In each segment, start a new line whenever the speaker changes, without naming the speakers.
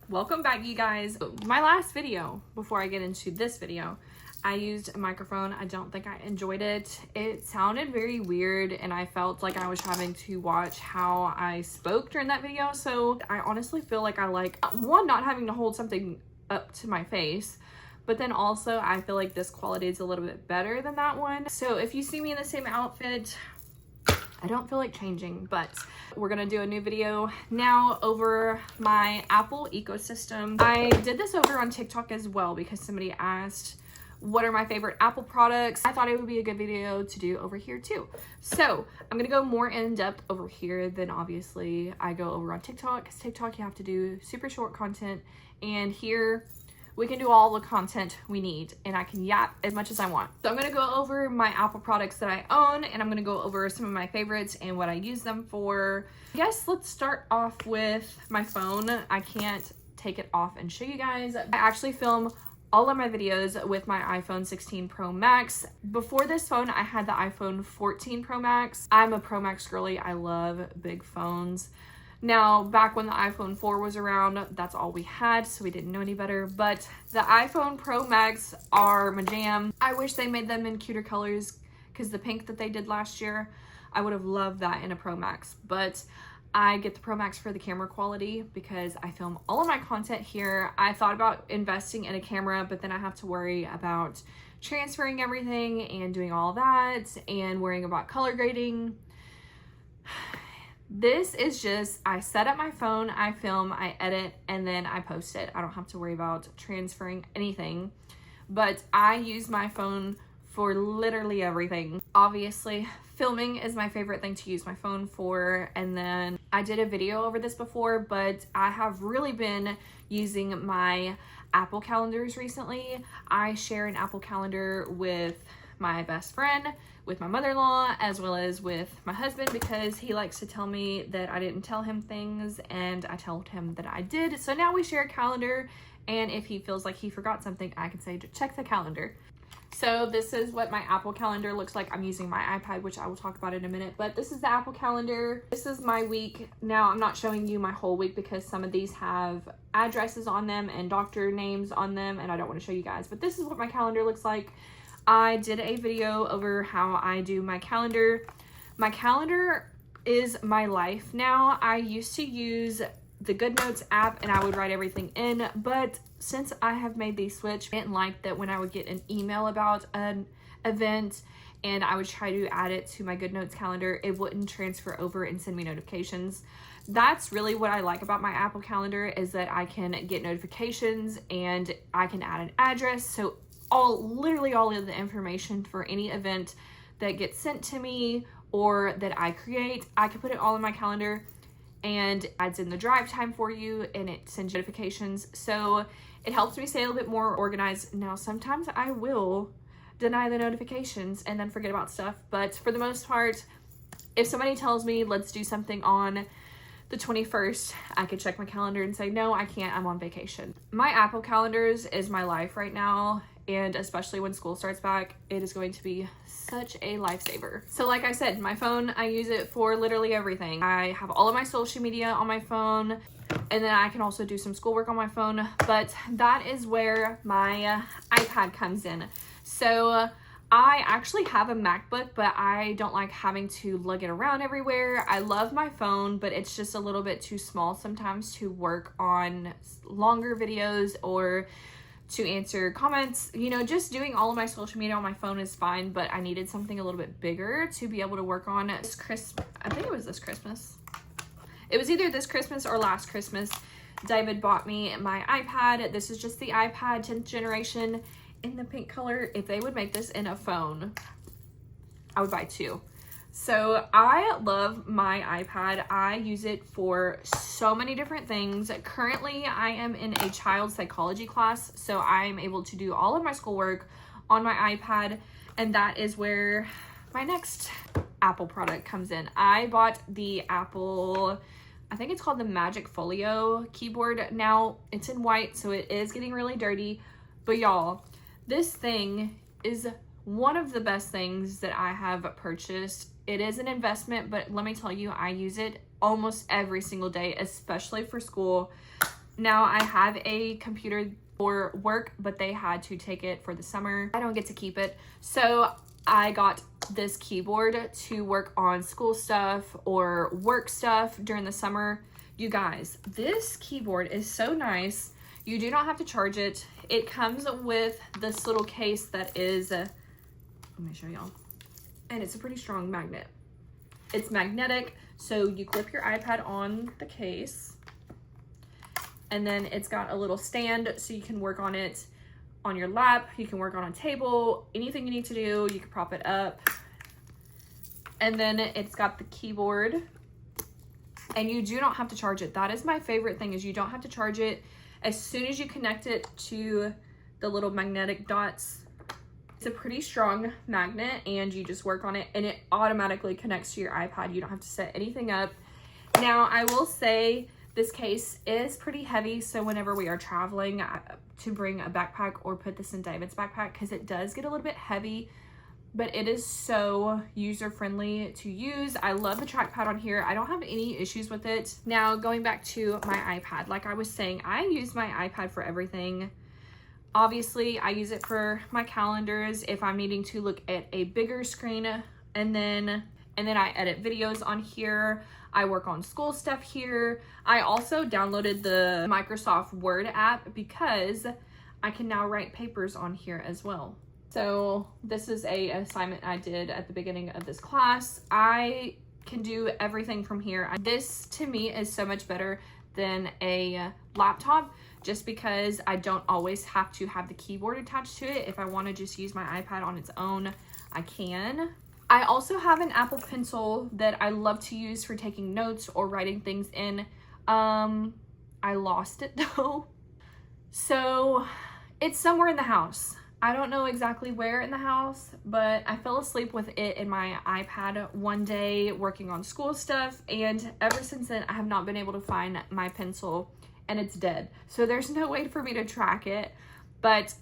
Welcome back, you guys. My last video, before I get into this video, I used a microphone. I don't think I enjoyed it. It sounded very weird and I felt like I was having to watch how I spoke during that video. So I honestly feel like I like, one, not having to hold something up to my face, but then also I feel like this quality is a little bit better than that one. So if you see me in the same outfit, I don't feel like changing, but we're gonna do a new video now over my Apple ecosystem. I did this over on TikTok as well because somebody asked what are my favorite Apple products. I thought it would be a good video to do over here too. So I'm gonna go more in depth over here than obviously I go over on TikTok, because TikTok you have to do super short content, and here we can do all the content we need and I can yap as much as I want. So I'm gonna go over my Apple products that I own, and I'm gonna go over some of my favorites and what I use them for. I guess let's start off with my phone. I can't take it off and show you guys. I actually film all of my videos with my iPhone 16 Pro Max. Before this phone, I had the iPhone 14 Pro Max. I'm a Pro Max girly. I love big phones. Now, back when the iPhone 4 was around, that's all we had, so we didn't know any better. But the iPhone Pro Max are my jam. I wish they made them in cuter colors, because the pink that they did last year, I would have loved that in a Pro Max. But I get the Pro Max for the camera quality because I film all of my content here. I thought about investing in a camera, but then I have to worry about transferring everything and doing all that and worrying about color grading. This is just, I set up my phone, I film, I edit, and then I post it. I don't have to worry about transferring anything, but I use my phone for literally everything. Obviously, filming is my favorite thing to use my phone for, and then I did a video over this before, but I have really been using my Apple calendars recently. I share an Apple calendar with my best friend, with my mother-in-law, as well as with my husband, because he likes to tell me that I didn't tell him things and I told him that I did. So now we share a calendar, and if he feels like he forgot something, I can say, check the calendar. So this is what my Apple calendar looks like. I'm using my iPad, which I will talk about in a minute, but this is the Apple calendar. This is my week. Now, I'm not showing you my whole week because some of these have addresses on them and doctor names on them, and I don't want to show you guys, but this is what my calendar looks like. I did a video over how I do my calendar. My calendar is my life now. I used to use the GoodNotes app and I would write everything in, but since I have made the switch, I didn't like that when I would get an email about an event and I would try to add it to my GoodNotes calendar, it wouldn't transfer over and send me notifications. That's really what I like about my Apple calendar, is that I can get notifications and I can add an address. So literally all of the information for any event that gets sent to me or that I create, I can put it all in my calendar, and it adds in the drive time for you and it sends you notifications. So it helps me stay a little bit more organized. Now, sometimes I will deny the notifications and then forget about stuff, but for the most part, if somebody tells me let's do something on the 21st, I could check my calendar and say, no, I can't, I'm on vacation. My Apple calendars is my life right now, and especially when school starts back, it is going to be such a lifesaver. So like I said, my phone, I use it for literally everything. I have all of my social media on my phone, and then I can also do some schoolwork on my phone, but that is where my iPad comes in. So I actually have a MacBook, but I don't like having to lug it around everywhere. I love my phone, but it's just a little bit too small sometimes to work on longer videos or to answer comments. You know, just doing all of my social media on my phone is fine, but I needed something a little bit bigger to be able to work on. I think it was this Christmas. It was either this Christmas or last Christmas. David bought me my iPad. This is just the iPad 10th generation in the pink color. If they would make this in a phone, I would buy two. So I love my iPad. I use it for so many different things. Currently, I am in a child psychology class, so I'm able to do all of my schoolwork on my iPad, and that is where my next Apple product comes in. I bought the Apple, I think it's called the Magic Folio keyboard. Now, it's in white, so it is getting really dirty, but y'all, this thing is one of the best things that I have purchased. It is an investment, but let me tell you, I use it almost every single day, especially for school. Now I have a computer for work, but they had to take it for the summer. I don't get to keep it. So I got this keyboard to work on school stuff or work stuff during the summer. You guys, this keyboard is so nice. You do not have to charge it. It comes with this little case that is, let me show y'all. And it's a pretty strong magnet. It's magnetic, so you clip your iPad on the case. And then it's got a little stand so you can work on it on your lap. You can work on a table, anything you need to do, you can prop it up. And then it's got the keyboard, and you do not have to charge it. That is my favorite thing, is you don't have to charge it. As soon as you connect it to the little magnetic dots, it's a pretty strong magnet, and you just work on it and it automatically connects to your iPad. You don't have to set anything up. Now, I will say this case is pretty heavy, so whenever we are traveling, to bring a backpack or put this in David's backpack, because it does get a little bit heavy, but it is so user-friendly to use. I love the trackpad on here. I don't have any issues with it. Now, going back to my iPad, like I was saying, I use my iPad for everything. Obviously, I use it for my calendars if I'm needing to look at a bigger screen, and then I edit videos on here. I work on school stuff here. I also downloaded the Microsoft Word app because I can now write papers on here as well. So this is an assignment I did at the beginning of this class. I can do everything from here. This to me is so much better than a laptop, just because I don't always have to have the keyboard attached to it. If I want to just use my iPad on its own, I can. I also have an Apple Pencil that I love to use for taking notes or writing things in. I lost it though. So it's somewhere in the house. I don't know exactly where in the house, but I fell asleep with it in my iPad one day working on school stuff, and ever since then I have not been able to find my pencil, and it's dead. So there's no way for me to track it, but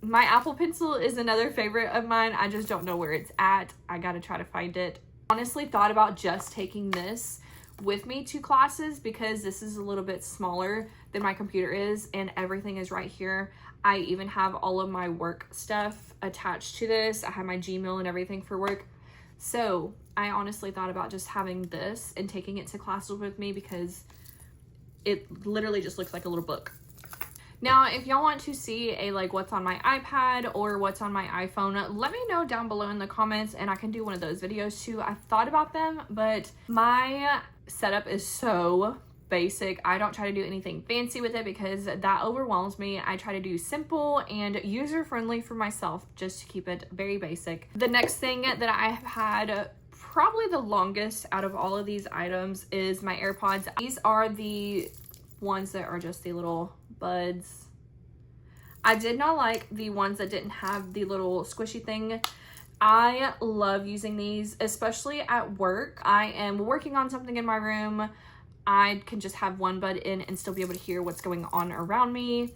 my Apple Pencil is another favorite of mine. I just don't know where it's at. I gotta try to find it. Honestly thought about just taking this with me to classes, because this is a little bit smaller than my computer is, and everything is right here. I even have all of my work stuff attached to this. I have my Gmail and everything for work. So I honestly thought about just having this and taking it to classes with me, because it literally just looks like a little book. Now, if y'all want to see a what's on my iPad or what's on my iPhone, let me know down below in the comments, and I can do one of those videos too. I've thought about them, but my setup is so basic. I don't try to do anything fancy with it because that overwhelms me. I try to do simple and user-friendly for myself, just to keep it very basic. The next thing that I have had probably the longest out of all of these items is my AirPods. These are the ones that are just the little buds. I did not like the ones that didn't have the little squishy thing. I love using these, especially at work. I am working on something in my room. I can just have one bud in and still be able to hear what's going on around me.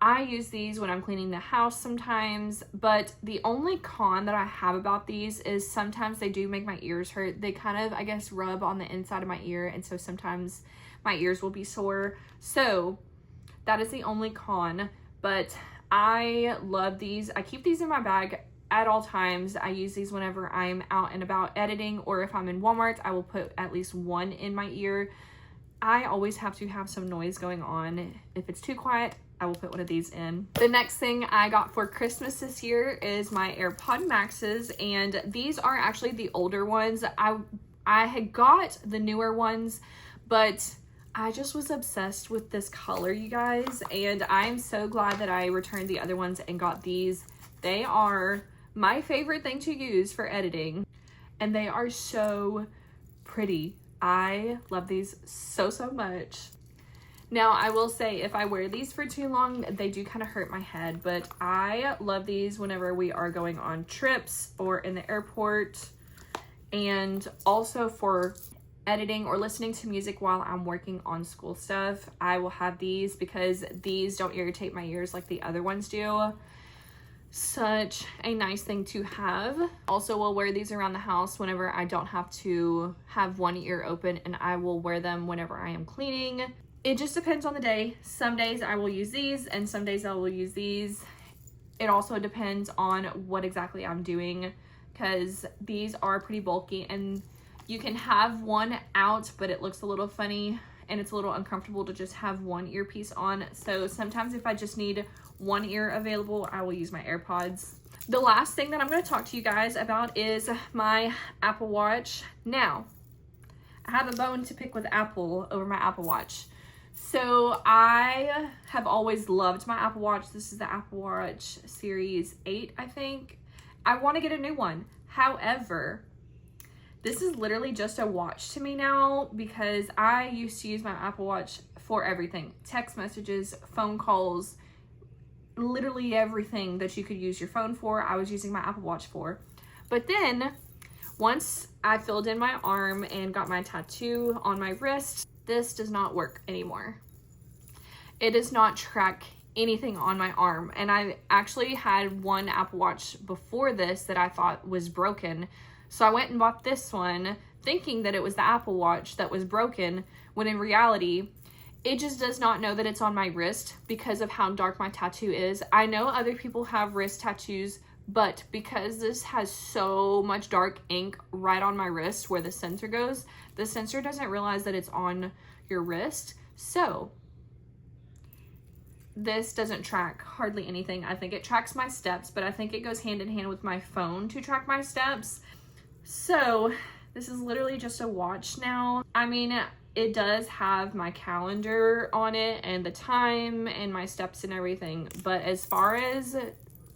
I use these when I'm cleaning the house sometimes, but the only con that I have about these is sometimes they do make my ears hurt. They kind of, I guess, rub on the inside of my ear, and so sometimes my ears will be sore. So that is the only con, but I love these. I keep these in my bag at all times. I use these whenever I'm out and about editing, or if I'm in Walmart, I will put at least one in my ear. I always have to have some noise going on. If it's too quiet, I will put one of these in. The next thing I got for Christmas this year is my AirPods Maxes, and these are actually the older ones. I had got the newer ones, but I just was obsessed with this color, you guys, and I'm so glad that I returned the other ones and got these. They are my favorite thing to use for editing, and they are so pretty. I love these so much. Now, I will say, if I wear these for too long, they do kind of hurt my head, but I love these whenever we are going on trips or in the airport, and also for editing or listening to music while I'm working on school stuff. I will have these because these don't irritate my ears like the other ones do. Such a nice thing to have. Also, will wear these around the house whenever I don't have to have one ear open, and I will wear them whenever I am cleaning. It just depends on the day. Some days I will use these and some days I will use these. It also depends on what exactly I'm doing, because these are pretty bulky and you can have one out, but it looks a little funny and it's a little uncomfortable to just have one earpiece on. So sometimes if I just need one ear available, I will use my AirPods. The last thing that I'm going to talk to you guys about is my Apple Watch. Now, I have a bone to pick with Apple over my Apple Watch. So I have always loved my Apple Watch. This is the Apple Watch Series 8, I think. I want to get a new one. However, this is literally just a watch to me now, because I used to use my Apple Watch for everything. Text messages, phone calls, literally everything that you could use your phone for, I was using my Apple Watch for. But then, once I filled in my arm and got my tattoo on my wrist, this does not work anymore. It does not track anything on my arm. And I actually had one Apple Watch before this that I thought was broken. So I went and bought this one thinking that it was the Apple Watch that was broken, when in reality, it just does not know that it's on my wrist because of how dark my tattoo is. I know other people have wrist tattoos, but because this has so much dark ink right on my wrist where the sensor goes, the sensor doesn't realize that it's on your wrist. So this doesn't track hardly anything. I think it tracks my steps, but I think it goes hand in hand with my phone to track my steps. So this is literally just a watch now. I mean, it does have my calendar on it and the time and my steps and everything. But as far as,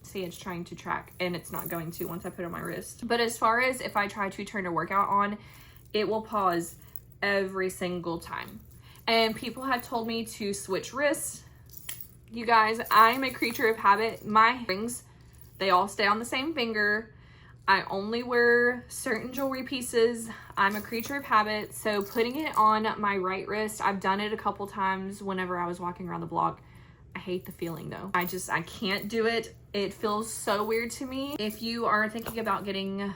see, it's trying to track and it's not going to once I put it on my wrist. But as far as if I try to turn a workout on, it will pause every single time. And people have told me to switch wrists. You guys, I'm a creature of habit. My rings, they all stay on the same finger. I only wear certain jewelry pieces. I'm a creature of habit. So putting it on my right wrist, I've done it a couple times whenever I was walking around the block. I hate the feeling though. I can't do it. It feels so weird to me. If you are thinking about getting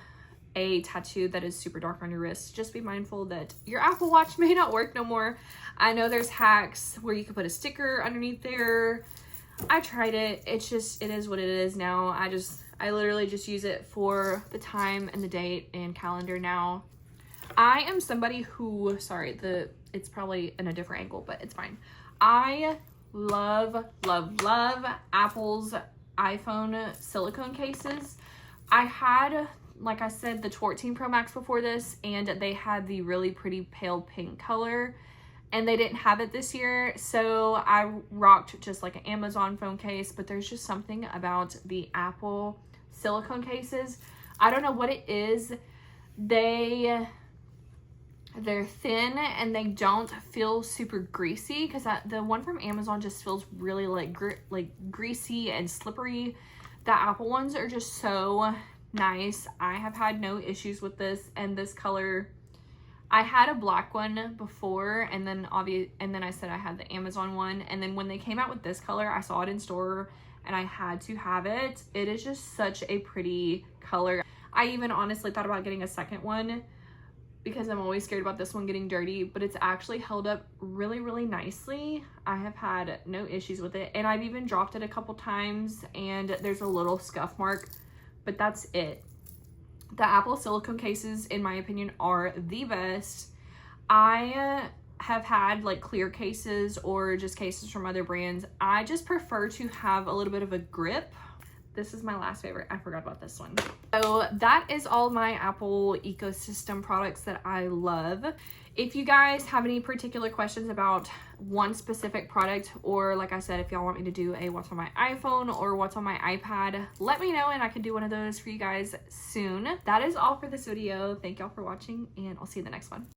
a tattoo that is super dark on your wrist, just be mindful that your Apple Watch may not work no more. I know there's hacks where you can put a sticker underneath there. I tried it. It is what it is now. I literally just use it for the time and the date and calendar now. I am somebody who, sorry, it's probably in a different angle, but it's fine. I love, love, love Apple's iPhone silicone cases. I had, like I said, the 14 Pro Max before this, and they had the really pretty pale pink color, and they didn't have it this year, so I rocked just like an Amazon phone case. But there's just something about the Apple silicone cases. I don't know what it is. They're thin and they don't feel super greasy, because the one from Amazon just feels really like greasy and slippery. The Apple ones are just so nice. I have had no issues with this, and this color, I had a black one before, and then I said I had the Amazon one, and then when they came out with this color, I saw it in store and I had to have it. It is just such a pretty color. I even honestly thought about getting a second one because I'm always scared about this one getting dirty, but it's actually held up really, really nicely. I have had no issues with it, and I've even dropped it a couple times and there's a little scuff mark, but that's it. The Apple silicone cases, in my opinion, are the best. I have had like clear cases or just cases from other brands. I just prefer to have a little bit of a grip. This is my last favorite. I forgot about this one. So that is all my Apple ecosystem products that I love. If you guys have any particular questions about one specific product, or like I said, if y'all want me to do a what's on my iPhone or what's on my iPad, let me know and I can do one of those for you guys soon. That is all for this video. Thank y'all for watching, and I'll see you in the next one.